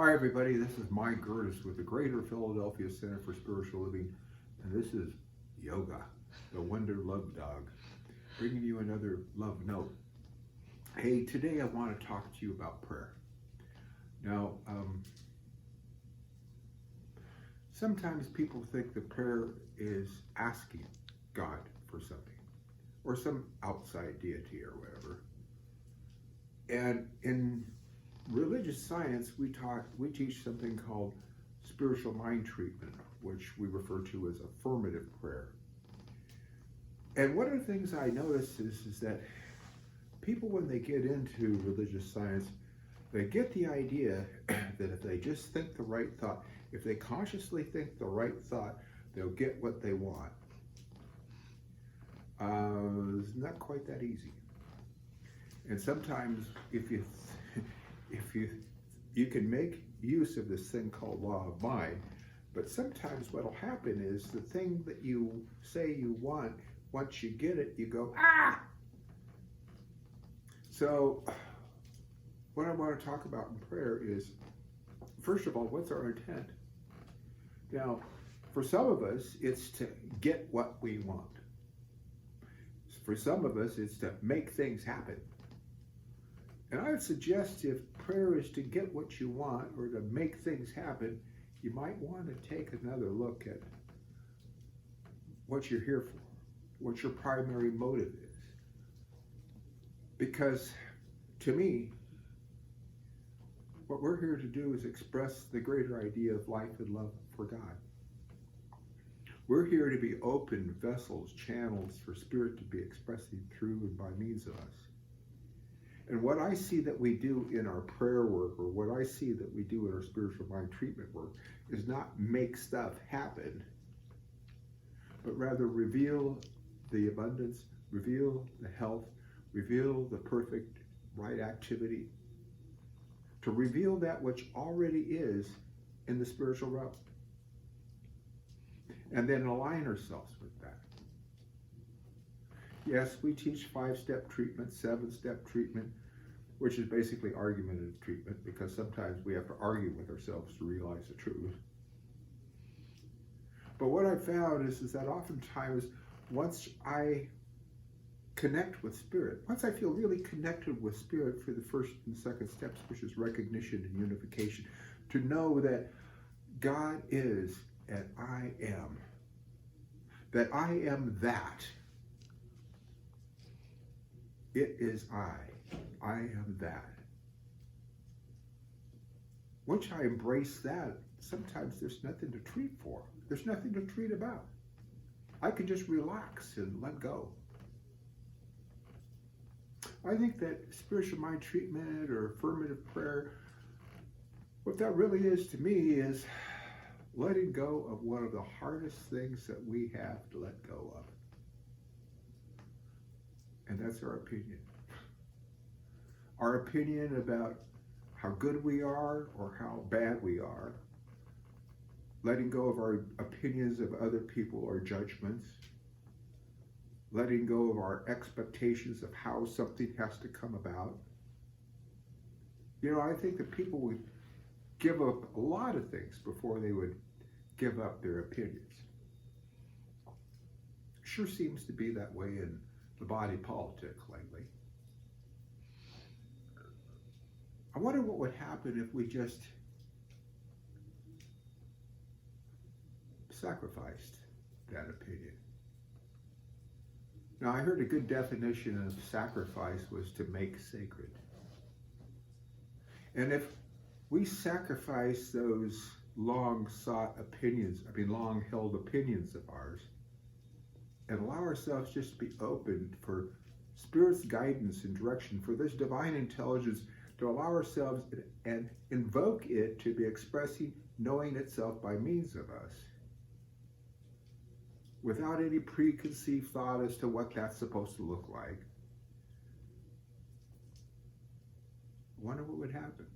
Hi, everybody. This is Mike Gerdes with the Greater Philadelphia Center for Spiritual Living, and this is Yoga, the Wonder Love Dog, bringing you another love note. Hey, today I want to talk to you about prayer. Now, sometimes people think that prayer is asking God for something, or some outside deity or whatever. And in religious science, we teach something called spiritual mind treatment, which we refer to as affirmative prayer. And one of the things I notice is that people, when they get into religious science, they get the idea that if they just think the right thought, if they consciously think the right thought, they'll get what they want. It's not quite that easy. And sometimes if you can make use of this thing called law of mind, but sometimes what'll happen is the thing that you say you want, once you get it, you go, ah! So what I want to talk about in prayer is, first of all, what's our intent? Now, for some of us, it's to get what we want. For some of us, it's to make things happen. And I would suggest if prayer is to get what you want or to make things happen, you might want to take another look at what you're here for, what your primary motive is. Because to me, what we're here to do is express the greater idea of life and love for God. We're here to be open vessels, channels for Spirit to be expressing through and by means of us. And what I see that we do in our prayer work, or what I see that we do in our spiritual mind treatment work, is not make stuff happen, but rather reveal the abundance, reveal the health, reveal the perfect right activity, to reveal that which already is in the spiritual realm, and then align ourselves with that. Yes, we teach 5-step treatment, 7-step treatment, which is basically argumentative treatment, because sometimes we have to argue with ourselves to realize the truth. But what I found is that oftentimes, once I connect with Spirit, once I feel really connected with Spirit for the first and second steps, which is recognition and unification, to know that God is and I am, that I am that. It is I am that. Once I embrace that, sometimes there's nothing to treat for. There's nothing to treat about. I can just relax and let go. I think that spiritual mind treatment or affirmative prayer, what that really is to me is letting go of one of the hardest things that we have to let go of. And that's our opinion. Our opinion about how good we are or how bad we are. Letting go of our opinions of other people or judgments. Letting go of our expectations of how something has to come about. You know, I think that people would give up a lot of things before they would give up their opinions. Sure seems to be that way in the body politic lately. I wonder what would happen if we just sacrificed that opinion. Now, I heard a good definition of sacrifice was to make sacred. And if we sacrifice those long-sought opinions, long-held opinions of ours, and allow ourselves just to be open for Spirit's guidance and direction, for this divine intelligence to allow ourselves and invoke it to be expressing, knowing itself by means of us, without any preconceived thought as to what that's supposed to look like. I wonder what would happen.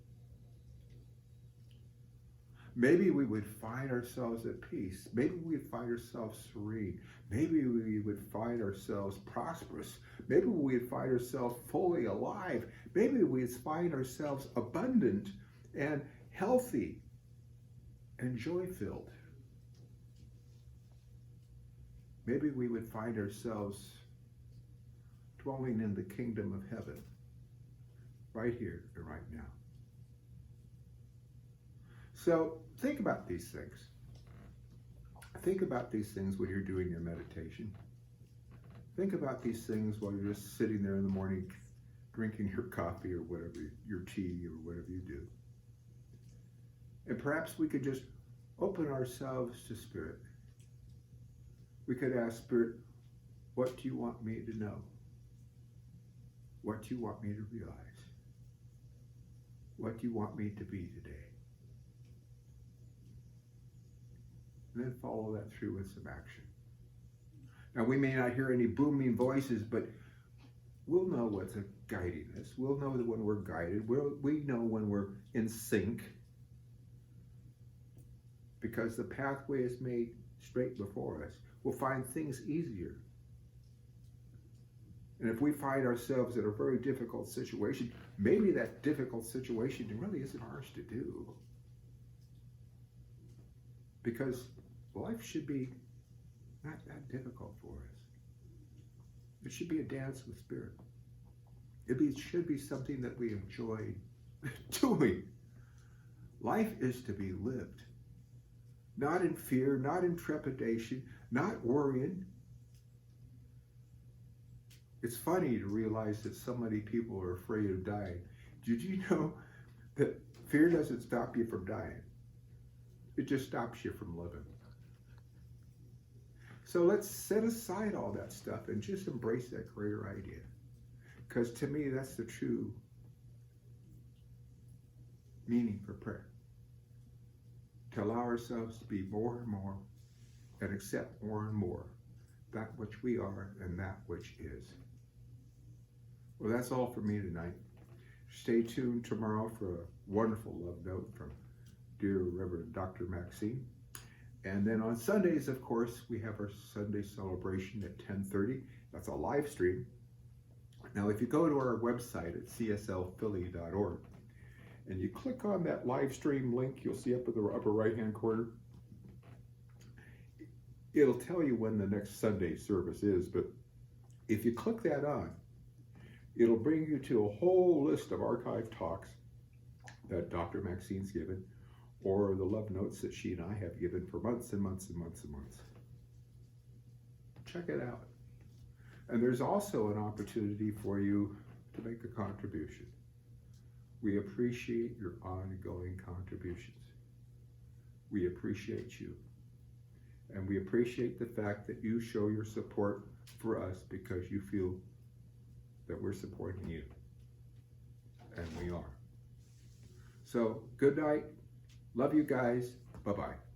Maybe we would find ourselves at peace. Maybe we would find ourselves serene. Maybe we would find ourselves prosperous. Maybe we would find ourselves fully alive. Maybe we would find ourselves abundant and healthy and joy-filled. Maybe we would find ourselves dwelling in the kingdom of heaven right here and right now. So think about these things. Think about these things when you're doing your meditation. Think about these things while you're just sitting there in the morning drinking your coffee or whatever, your tea or whatever you do. And perhaps we could just open ourselves to Spirit. We could ask Spirit, what do you want me to know? What do you want me to realize? What do you want me to be today? And then follow that through with some action. Now, we may not hear any booming voices, but we'll know what's guiding us. We'll know that when we're guided. We know when we're in sync, because the pathway is made straight before us. We'll find things easier. And if we find ourselves in a very difficult situation, maybe that difficult situation really isn't ours to do. Because life should be not that difficult for us. It should be a dance with Spirit. It should be something that we enjoy doing. Life is to be lived. Not in fear, not in trepidation, not worrying. It's funny to realize that so many people are afraid of dying. Did you know that fear doesn't stop you from dying? It just stops you from living. So let's set aside all that stuff and just embrace that greater idea. Because to me, that's the true meaning for prayer. To allow ourselves to be more and more and accept more and more that which we are and that which is. Well, that's all for me tonight. Stay tuned tomorrow for a wonderful love note from dear Reverend Dr. Maxine. And then on Sundays, of course, we have our Sunday celebration at 10:30. That's a live stream. Now, if you go to our website at cslphilly.org and you click on that live stream link, you'll see up in the upper right-hand corner, it'll tell you when the next Sunday service is. But if you click that on, it'll bring you to a whole list of archived talks that Dr. Maxine's given, or the love notes that she and I have given for months and months and months and months. Check it out. And there's also an opportunity for you to make a contribution. We appreciate your ongoing contributions. We appreciate you. And we appreciate the fact that you show your support for us because you feel that we're supporting you. And we are. So, good night. Love you guys. Bye-bye.